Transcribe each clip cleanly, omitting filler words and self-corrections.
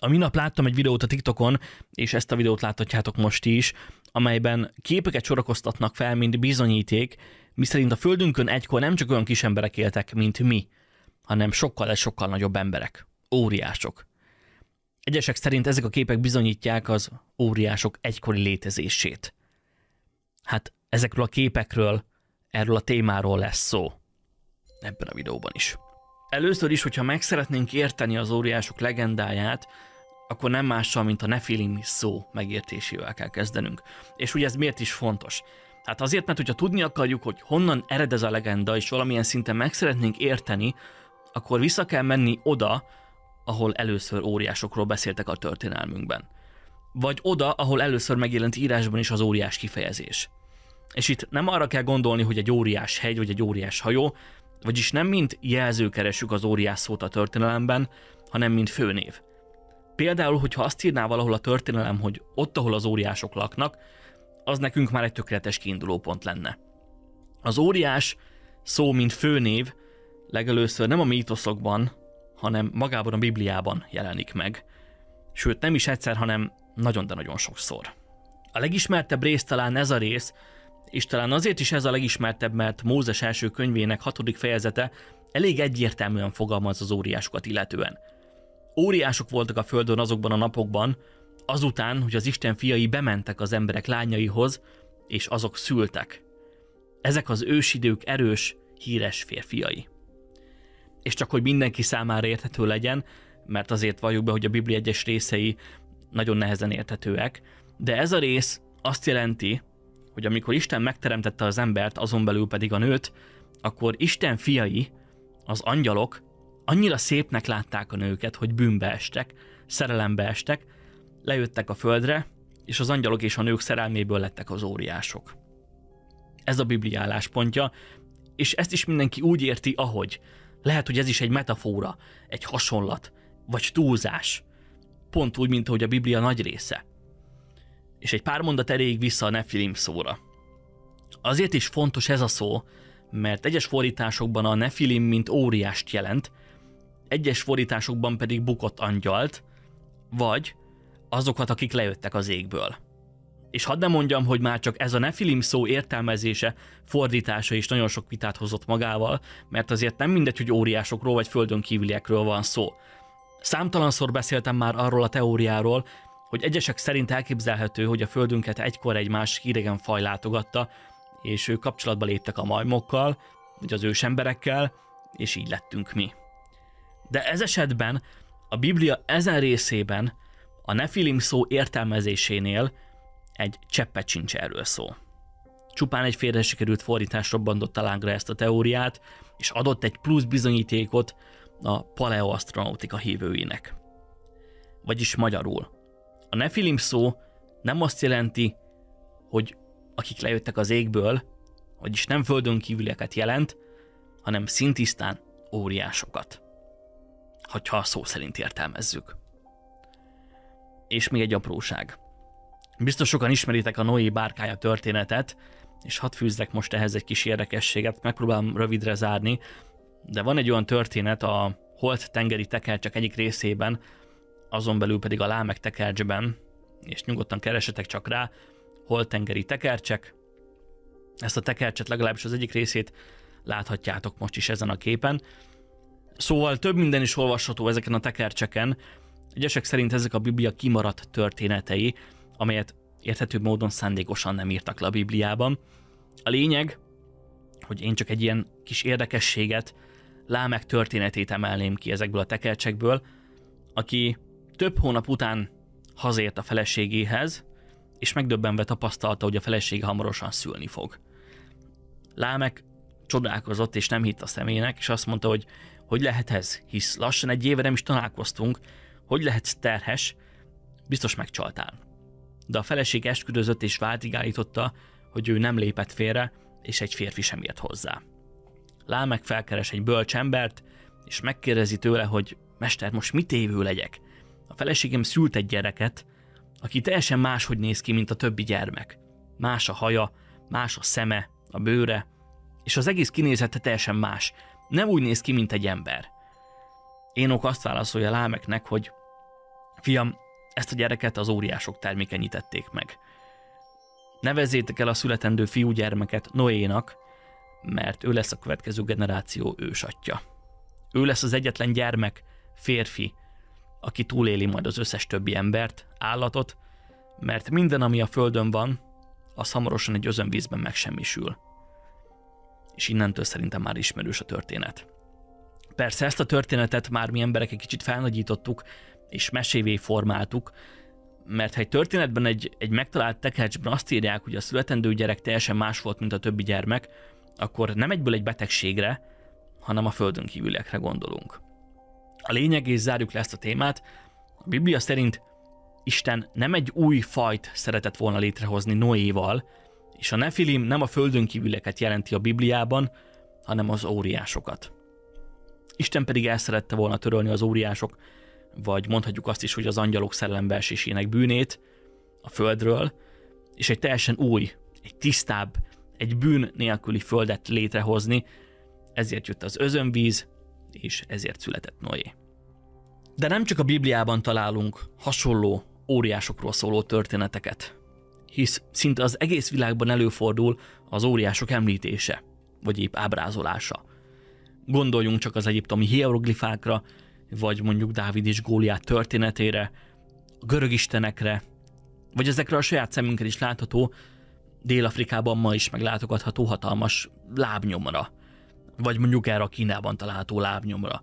A minap láttam egy videót a TikTokon, és ezt a videót láthatjátok most is, amelyben képeket sorakoztatnak fel, mint bizonyíték, miszerint a Földünkön egykor nem csak olyan kis emberek éltek, mint mi, hanem sokkal nagyobb emberek, óriások. Egyesek szerint ezek a képek bizonyítják az óriások egykori létezését. Hát ezekről a képekről, erről a témáról lesz szó ebben a videóban is. Először is, hogyha meg szeretnénk érteni az óriások legendáját, akkor nem mással, mint a Nephilim szó megértésével kell kezdenünk. És ugye ez miért is fontos? Hát azért, mert hogyha tudni akarjuk, hogy honnan ered ez a legenda, és valamilyen szinten meg szeretnénk érteni, akkor vissza kell menni oda, ahol először óriásokról beszéltek a történelmünkben. Vagy oda, ahol először megjelent írásban is az óriás kifejezés. És itt nem arra kell gondolni, hogy egy óriás hegy, vagy egy óriás hajó, vagyis nem mint jelző keressük az óriás szót a történelemben, hanem mint főnév. Például, hogyha azt írná valahol a történelem, hogy ott, ahol az óriások laknak, az nekünk már egy tökéletes kiindulópont lenne. Az óriás szó, mint főnév, legelőször nem a mítoszokban, hanem magában a Bibliában jelenik meg. Sőt, nem is egyszer, hanem nagyon, de nagyon sokszor. A legismertebb rész talán ez a rész, és talán azért is ez a legismertebb, mert Mózes első könyvének 6. fejezete elég egyértelműen fogalmaz az óriásokat illetően. Óriások voltak a földön azokban a napokban, azután, hogy az Isten fiai bementek az emberek lányaihoz, és azok szültek. Ezek az ősidők erős, híres férfiai. És csak hogy mindenki számára érthető legyen, mert azért valljuk be, hogy a Biblia egyes részei nagyon nehezen érthetőek, de ez a rész azt jelenti, hogy amikor Isten megteremtette az embert, azon belül pedig a nőt, akkor Isten fiai, az angyalok annyira szépnek látták a nőket, hogy bűnbe estek, szerelembe estek, lejöttek a földre, és az angyalok és a nők szerelméből lettek az óriások. Ez a Biblia álláspontja, és ezt is mindenki úgy érti, ahogy. Lehet, hogy ez is egy metafora, egy hasonlat, vagy túlzás. Pont úgy, mint ahogy a Biblia nagy része. És egy pár mondat erejéig vissza a Nephilim szóra. Azért is fontos ez a szó, mert egyes fordításokban a Nephilim mint óriást jelent, egyes fordításokban pedig bukott angyalt, vagy azokat, akik lejöttek az égből. És hadd nem mondjam, hogy már csak ez a Nephilim szó értelmezése, fordítása is nagyon sok vitát hozott magával, mert azért nem mindegy, hogy óriásokról vagy földön kívüliekről van szó. Számtalanszor beszéltem már arról a teóriáról, hogy egyesek szerint elképzelhető, hogy a földünket egykor egy másik idegen faj látogatta, és ők kapcsolatba léptek a majmokkal, vagy az ősemberekkel, és így lettünk mi. De ez esetben a Biblia ezen részében a Nephilim szó értelmezésénél egy cseppet sincs erről szó. Csupán egy félre sikerült fordítás robbantotta lángra ezt a teóriát, és adott egy plusz bizonyítékot a paleoasztronautika hívőinek. Vagyis magyarul. A Nephilim szó nem azt jelenti, hogy akik lejöttek az égből, vagyis nem földön kívülieket jelent, hanem szintisztán óriásokat. Ha a szó szerint értelmezzük. És még egy apróság. Biztos sokan ismeritek a Noé bárkája történetet, és hadd fűzzek most ehhez egy kis érdekességet, megpróbálom rövidre zárni, de van egy olyan történet a holt tengeri tekercsek egyik részében, azon belül pedig a Lámek tekercsben, és nyugodtan keresetek csak rá, holt tengeri tekercsek. Ezt a tekercset legalábbis az egyik részét láthatjátok most is ezen a képen. Szóval több minden is olvasható ezeken a tekercseken. Egyesek szerint ezek a Biblia kimaradt történetei, amelyet érthető módon szándékosan nem írtak le a Bibliában. A lényeg, hogy én csak egy ilyen kis érdekességet, Lámek történetét emelném ki ezekből a tekercsekből, aki több hónap után hazért a feleségéhez, és megdöbbenve tapasztalta, hogy a felesége hamarosan szülni fog. Lámek csodálkozott, és nem hitt a szemének, és azt mondta, hogy lehet ez, hisz lassan egy éve nem is találkoztunk, hogy lehetsz terhes, biztos megcsaltál. De a feleség esküdözött és váltig állította, hogy ő nem lépett félre, és egy férfi sem ért hozzá. Lámek felkeres egy bölcs embert, és megkérdezi tőle, hogy mester, most mit évő legyek? A feleségem szült egy gyereket, aki teljesen máshogy néz ki, mint a többi gyermek. Más a haja, más a szeme, a bőre, és az egész kinézete teljesen más. Nem úgy néz ki, mint egy ember. Énok azt válaszolja Lámeknek, hogy Fiam, ezt a gyereket az óriások termékenyítették meg. Nevezzétek el a születendő fiúgyermeket Noénak, mert ő lesz a következő generáció ősatja. Ő lesz az egyetlen gyermek, férfi, aki túléli majd az összes többi embert, állatot, mert minden, ami a földön van, az hamarosan egy özönvízben megsemmisül. És innentől szerintem már ismerős a történet. Persze ezt a történetet már mi emberek egy kicsit felnagyítottuk, és mesévé formáltuk, mert ha egy történetben egy megtalált tekercsben azt írják, hogy a születendő gyerek teljesen más volt, mint a többi gyermek, akkor nem egyből egy betegségre, hanem a földön kívüliekre gondolunk. A lényeg, és zárjuk le ezt a témát, a Biblia szerint Isten nem egy új fajt szeretett volna létrehozni Noéval, és a nefilim nem a földön kívülieket jelenti a Bibliában, hanem az óriásokat. Isten pedig el szerette volna törölni az óriások, vagy mondhatjuk azt is, hogy az angyalok szellembeesésének bűnét a földről, és egy teljesen új, egy tisztább, egy bűn nélküli földet létrehozni, ezért jött az özönvíz, és ezért született Noé. De nem csak a Bibliában találunk hasonló óriásokról szóló történeteket, hisz szinte az egész világban előfordul az óriások említése, vagy épp ábrázolása. Gondoljunk csak az egyiptomi hieroglifákra, vagy mondjuk Dávid és Góliát történetére, a görög istenekre, vagy ezekre a saját szemünkkel is látható, Dél-Afrikában ma is meglátogatható hatalmas lábnyomra, vagy mondjuk erre a Kínában található lábnyomra.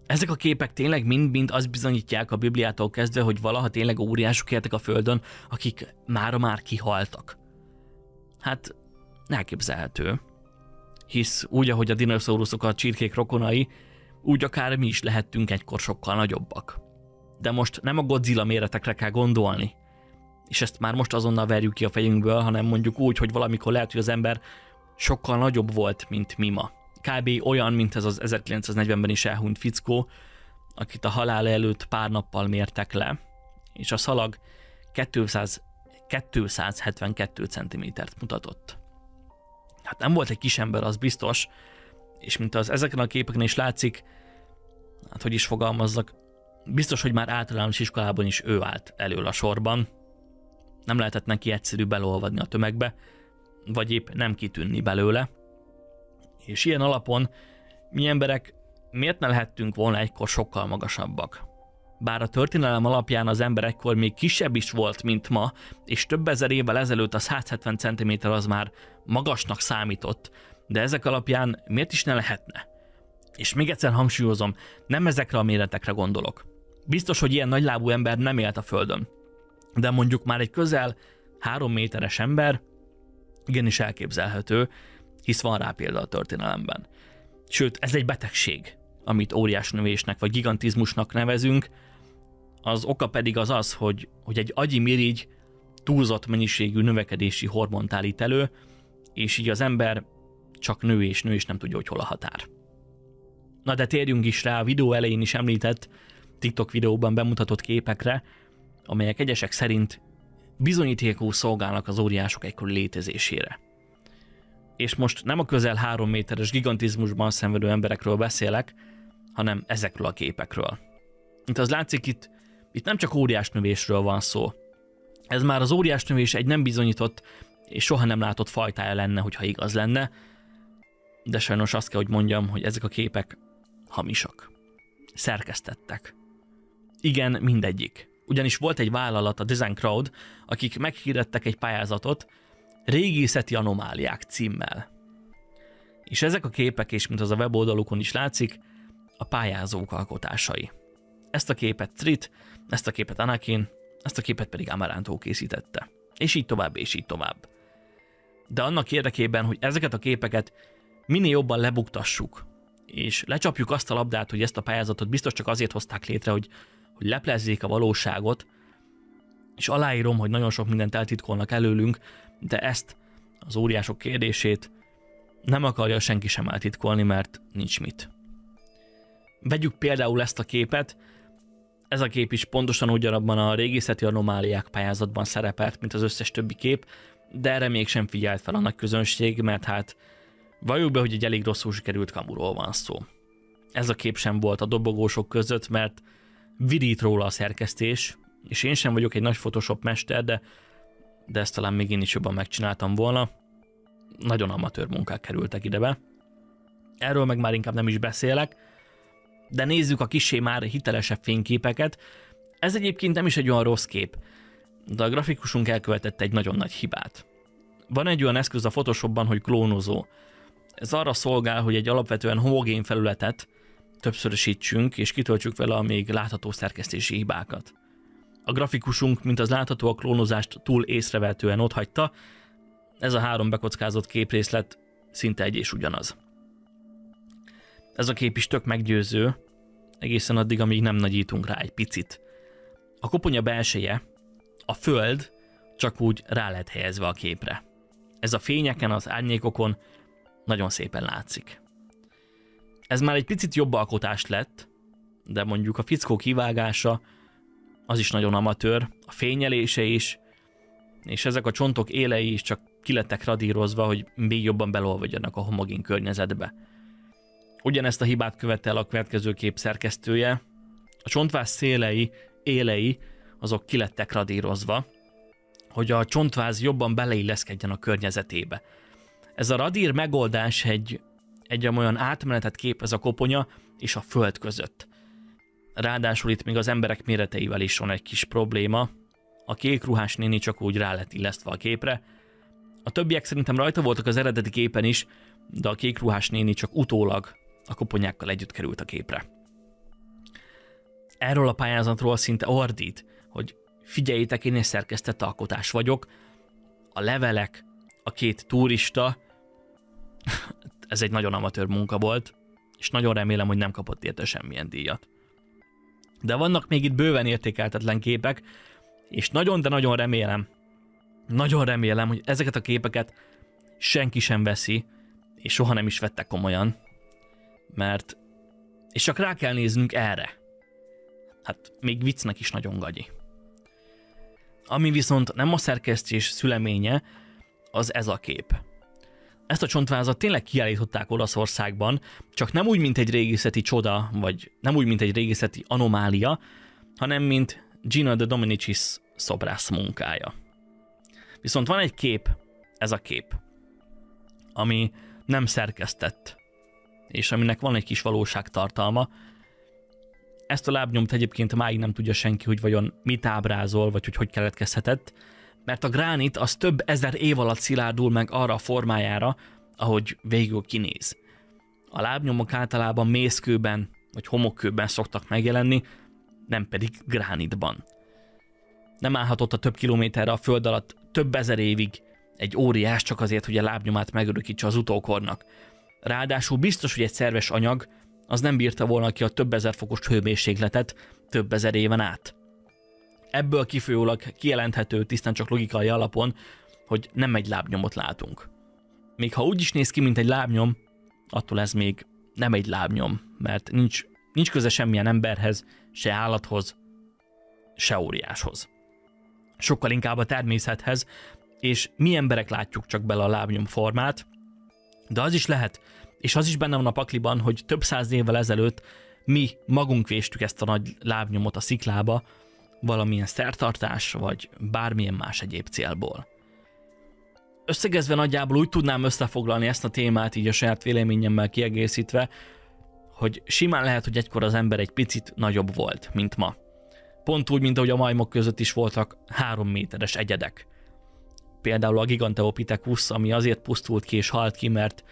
Ezek a képek tényleg mind-mind azt bizonyítják a Bibliától kezdve, hogy valaha tényleg óriások éltek a Földön, akik mára már kihaltak. Hát elképzelhető. Hisz úgy, ahogy a dinoszauruszok a csirkék rokonai, úgy akár mi is lehettünk egykor sokkal nagyobbak. De most nem a Godzilla méretekre kell gondolni, és ezt már most azonnal verjük ki a fejünkből, hanem mondjuk úgy, hogy valamikor lehet, hogy az ember sokkal nagyobb volt, mint mi ma. Kb. Olyan, mint ez az 1940-ben is elhunyt fickó, akit a halála előtt pár nappal mértek le, és a szalag 272 cm-t mutatott. Hát nem volt egy kis ember, az biztos, és mint az ezeken a képeken is látszik, hát hogy is fogalmazzak, biztos, hogy már általános iskolában is ő állt elől a sorban. Nem lehetett neki egyszerű belolvadni a tömegbe, vagy épp nem kitűnni belőle. És ilyen alapon mi emberek miért ne lehettünk volna egykor sokkal magasabbak? Bár a történelem alapján az ember egykor még kisebb is volt, mint ma, és több ezer évvel ezelőtt a 170 cm az már magasnak számított, de ezek alapján miért is ne lehetne? És még egyszer hangsúlyozom, nem ezekre a méretekre gondolok. Biztos, hogy ilyen nagylábú ember nem élt a Földön. De mondjuk már egy közel 3 méteres ember igenis elképzelhető, hisz van rá példa a történelemben. Sőt, ez egy betegség, amit óriásnövésnek vagy gigantizmusnak nevezünk, az oka pedig az, hogy egy agyi mirigy túlzott mennyiségű növekedési hormont állít elő, és így az ember csak nő és nem tudja, hogy hol a határ. Na de térjünk is rá a videó elején is említett TikTok videóban bemutatott képekre, amelyek egyesek szerint bizonyítékul szolgálnak az óriások egykori létezésére. És most nem a közel 3 méteres gigantizmusban szenvedő emberekről beszélek, hanem ezekről a képekről. Itt az látszik, itt nem csak óriásnövésről van szó. Ez már az óriásnövés egy nem bizonyított és soha nem látott fajtája lenne, hogyha igaz lenne, de sajnos azt kell, hogy mondjam, hogy ezek a képek hamisak. Szerkesztettek. Igen, mindegyik. Ugyanis volt egy vállalat, a Design Crowd, akik meghirdettek egy pályázatot Régészeti anomáliák címmel. És ezek a képek, és mint az a weboldalukon is látszik, a pályázók alkotásai. Ezt a képet Trit, ezt a képet Anakin, ezt a képet pedig Amaranto készítette. És így tovább, és így tovább. De annak érdekében, hogy ezeket a képeket minél jobban lebuktassuk, és lecsapjuk azt a labdát, hogy ezt a pályázatot biztos csak azért hozták létre, hogy leplezzék a valóságot, és aláírom, hogy nagyon sok mindent eltitkolnak előlünk, de ezt az óriások kérdését nem akarja senki sem eltitkolni, mert nincs mit. Vegyük például ezt a képet, ez a kép is pontosan ugyanabban a régészeti anomáliák pályázatban szerepelt, mint az összes többi kép, de erre mégsem figyelt fel a nagy közönség, mert hát valljuk be, hogy egy elég rosszul sikerült kamuról van szó. Ez a kép sem volt a dobogósok között, mert vidít róla a szerkesztés, és én sem vagyok egy nagy Photoshop mester, de ezt talán még én is jobban megcsináltam volna. Nagyon amatőr munkák kerültek idebe. Erről meg már inkább nem is beszélek, de nézzük a kissé már hitelesebb fényképeket. Ez egyébként nem is egy olyan rossz kép, de a grafikusunk elkövetett egy nagyon nagy hibát. Van egy olyan eszköz a Photoshopban, hogy klónozó. Ez arra szolgál, hogy egy alapvetően homogén felületet többszörösítsünk, és kitöltsük vele a még látható szerkesztési hibákat. A grafikusunk, mint az látható, a klónozást túl észrevehetően otthagyta, ez a 3 bekockázott képrészlet szinte egy és ugyanaz. Ez a kép is tök meggyőző, egészen addig, amíg nem nagyítunk rá egy picit. A koponya belseje, a föld csak úgy rá lett helyezve a képre. Ez a fényeken, az árnyékokon nagyon szépen látszik. Ez már egy picit jobb alkotás lett, de mondjuk a fickó kivágása az is nagyon amatőr, a fényelése is, és ezek a csontok élei is csak kilettek radírozva, hogy még jobban belolvadjanak a homogén környezetbe. Ugyanezt a hibát követte el a következő kép szerkesztője. A csontváz szélei, élei, azok kilettek radírozva, hogy a csontváz jobban beleilleszkedjen a környezetébe. Ez a radír megoldás egy olyan átmenetet képez a koponya és a föld között. Ráadásul itt még az emberek méreteivel is van egy kis probléma. A kék ruhás néni csak úgy rá lett illesztve a képre. A többiek szerintem rajta voltak az eredeti képen is, de a kék ruhás néni csak utólag a koponyákkal együtt került a képre. Erről a pályázatról szinte ordít, hogy figyeljétek, én egy szerkesztett alkotás vagyok, a levelek, a 2 turista, ez egy nagyon amatőr munka volt, és nagyon remélem, hogy nem kapott érte semmilyen díjat. De vannak még itt bőven értékeltetlen képek, és nagyon, de nagyon remélem, hogy ezeket a képeket senki sem veszi, és soha nem is vette komolyan, mert, és csak rá kell néznünk erre. Hát még viccnek is nagyon gagyi. Ami viszont nem a szerkesztés szüleménye, az ez a kép. Ezt a csontvázat tényleg kiállították Olaszországban, csak nem úgy, mint egy régészeti csoda, vagy nem úgy, mint egy régészeti anomália, hanem mint Gino de Dominicis szobrász munkája. Viszont van egy kép, ez a kép, ami nem szerkesztett, és aminek van egy kis valóságtartalma. Ezt a lábnyomt egyébként máig nem tudja senki, hogy vajon mit ábrázol, vagy hogy keletkezhetett, mert a gránit az több ezer év alatt szilárdul meg arra a formájára, ahogy végül kinéz. A lábnyomok általában mészkőben vagy homokkőben szoktak megjelenni, nem pedig gránitban. Nem állhatott a több kilométerre a föld alatt több ezer évig egy óriás csak azért, hogy a lábnyomát megörökítse az utókornak. Ráadásul biztos, hogy egy szerves anyag az nem bírta volna ki a több ezer fokos hőmérsékletet több ezer éven át. Ebből kifolyólag kijelenthető tisztán csak logikai alapon, hogy nem egy lábnyomot látunk. Még ha úgy is néz ki, mint egy lábnyom, attól ez még nem egy lábnyom, mert nincs köze semmilyen emberhez, se állathoz, se óriáshoz. Sokkal inkább a természethez, és mi emberek látjuk csak bele a lábnyom formát, de az is lehet, és az is benne van a pakliban, hogy több száz évvel ezelőtt mi magunk véstük ezt a nagy lábnyomot a sziklába, valamilyen szertartás, vagy bármilyen más egyéb célból. Összegezve nagyjából úgy tudnám összefoglalni ezt a témát, így a saját véleményemmel kiegészítve, hogy simán lehet, hogy egykor az ember egy picit nagyobb volt, mint ma. Pont úgy, mint ahogy a majmok között is voltak 3 méteres egyedek. Például a Gigantopithecus, ami azért pusztult ki és halt ki, mert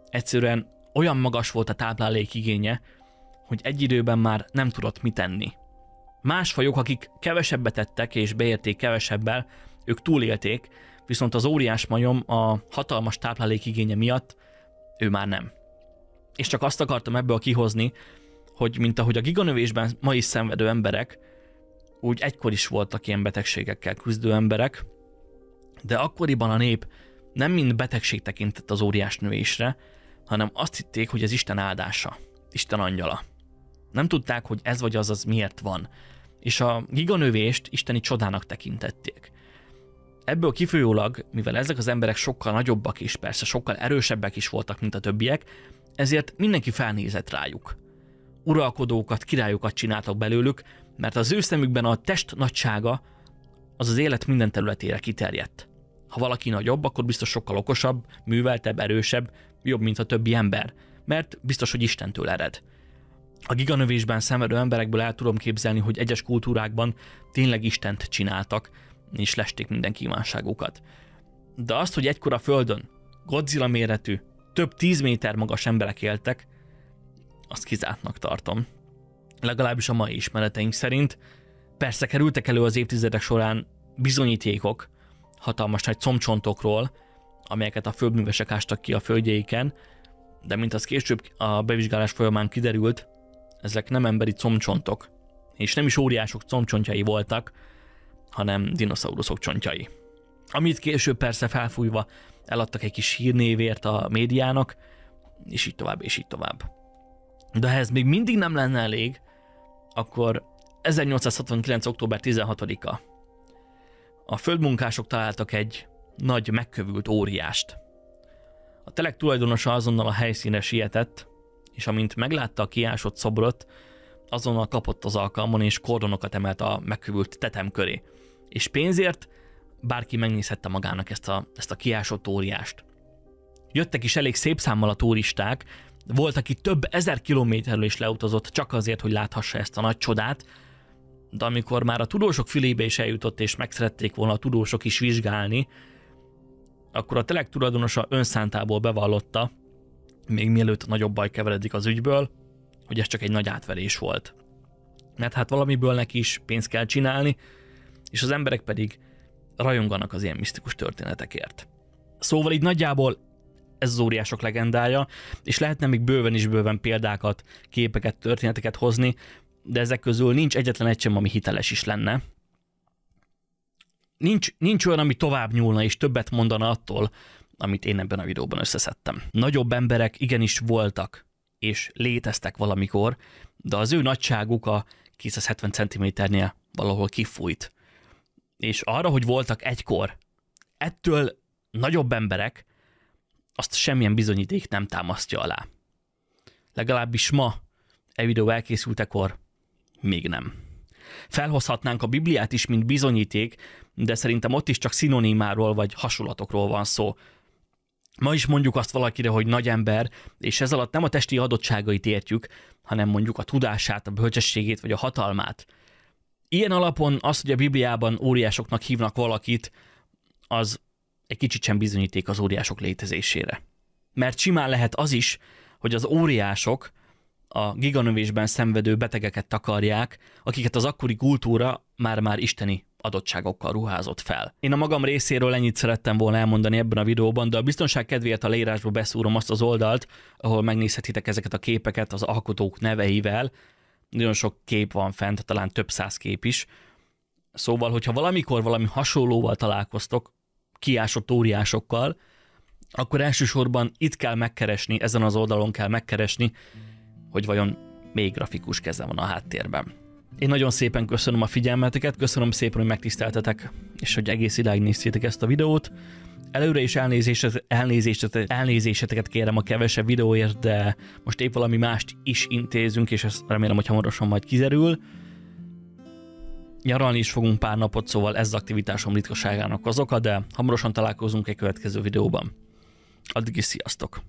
egyszerűen olyan magas volt a táplálék igénye, hogy egy időben már nem tudott mit tenni. Más fajok, akik kevesebbet ettek és beérték kevesebbel, ők túlélték, viszont az óriás majom a hatalmas táplálék igénye miatt ő már nem. És csak azt akartam ebből kihozni, hogy mint ahogy a giganövésben ma is szenvedő emberek, úgy egykor is voltak ilyen betegségekkel küzdő emberek, de akkoriban a nép nem mind betegség tekintett az óriás növésre, hanem azt hitték, hogy ez Isten áldása, Isten angyala. Nem tudták, hogy ez vagy az miért van, és a giganövést isteni csodának tekintették. Ebből kifolyólag, mivel ezek az emberek sokkal nagyobbak és persze sokkal erősebbek is voltak, mint a többiek, ezért mindenki felnézett rájuk. Uralkodókat, királyokat csináltak belőlük, mert az ő szemükben a test nagysága az élet minden területére kiterjedt. Ha valaki nagyobb, akkor biztos sokkal okosabb, műveltebb, erősebb, jobb, mint a többi ember, mert biztos, hogy Istentől ered. A giganövésben szenvedő emberekből el tudom képzelni, hogy egyes kultúrákban tényleg Istent csináltak, és lesték minden kívánságukat. De azt, hogy egykor a Földön Godzilla méretű, több 10 méter magas emberek éltek, azt kizártnak tartom. Legalábbis a mai ismereteink szerint. Persze kerültek elő az évtizedek során bizonyítékok hatalmas nagy combcsontokról, amelyeket a földművesek ástak ki a földjeiken, de mint az később a bevizsgálás folyamán kiderült, ezek nem emberi combcsontok, és nem is óriások combcsontjai voltak, hanem dinoszauruszok csontjai. Amit később persze felfújva eladtak egy kis hírnévért a médiának, és így tovább, és így tovább. De ha ez még mindig nem lenne elég, akkor 1869. október 16-a. A földmunkások találtak egy nagy megkövült óriást. A telek tulajdonosa azonnal a helyszínre sietett, és amint meglátta a kiásott szobrot, azonnal kapott az alkalmon, és kordonokat emelt a megkövült tetem köré. És pénzért bárki megnézhette magának ezt a kiásott óriást. Jöttek is elég szép számmal a turisták, volt, aki több 1000 kilométerről is leutazott csak azért, hogy láthassa ezt a nagy csodát, de amikor már a tudósok fülébe is eljutott, és meg szerették volna a tudósok is vizsgálni, akkor a telek tulajdonosa önszántából bevallotta, még mielőtt nagyobb baj keveredik az ügyből, hogy ez csak egy nagy átverés volt. Mert hát valamiből neki is pénzt kell csinálni, és az emberek pedig rajonganak az ilyen misztikus történetekért. Szóval így nagyjából ez az óriások legendája, és lehetne még bőven példákat, képeket, történeteket hozni, de ezek közül nincs egyetlen egy sem, ami hiteles is lenne. Nincs olyan, ami tovább nyúlna és többet mondana attól, amit én ebben a videóban összeszedtem. Nagyobb emberek igenis voltak, és léteztek valamikor, de az ő nagyságuk a 270 cm-nél valahol kifújt. És arra, hogy voltak egykor, ettől nagyobb emberek, azt semmilyen bizonyíték nem támasztja alá. Legalábbis ma, e videó elkészültekor még nem. Felhozhatnánk a Bibliát is, mint bizonyíték, de szerintem ott is csak szinonimáról vagy hasonlatokról van szó. Ma is mondjuk azt valakire, hogy nagy ember, és ez alatt nem a testi adottságait értjük, hanem mondjuk a tudását, a bölcsességét vagy a hatalmát. Ilyen alapon az, hogy a Bibliában óriásoknak hívnak valakit, az egy kicsit sem bizonyíték az óriások létezésére. Mert simán lehet az is, hogy az óriások a giganövésben szenvedő betegeket takarják, akiket az akkori kultúra már isteni adottságokkal ruházott fel. Én a magam részéről ennyit szerettem volna elmondani ebben a videóban, de a biztonság kedvéért a leírásba beszúrom azt az oldalt, ahol megnézhetitek ezeket a képeket az alkotók neveivel. Nagyon sok kép van fent, talán több 100 kép is. Szóval, hogyha valamikor valami hasonlóval találkoztok, kiásott óriásokkal, akkor elsősorban itt kell megkeresni, ezen az oldalon kell megkeresni, hogy vajon még grafikus keze van a háttérben. Én nagyon szépen köszönöm a figyelmeteket, köszönöm szépen, hogy megtiszteltetek, és hogy egész idáig néztétek ezt a videót. Előre is elnézéseteket kérem a kevesebb videóért, de most épp valami mást is intézünk, és ezt remélem, hogy hamarosan majd kiderül. Nyaralni is fogunk pár napot, szóval ez az aktivitásom ritkaságának az oka, de hamarosan találkozunk egy következő videóban. Addig is sziasztok!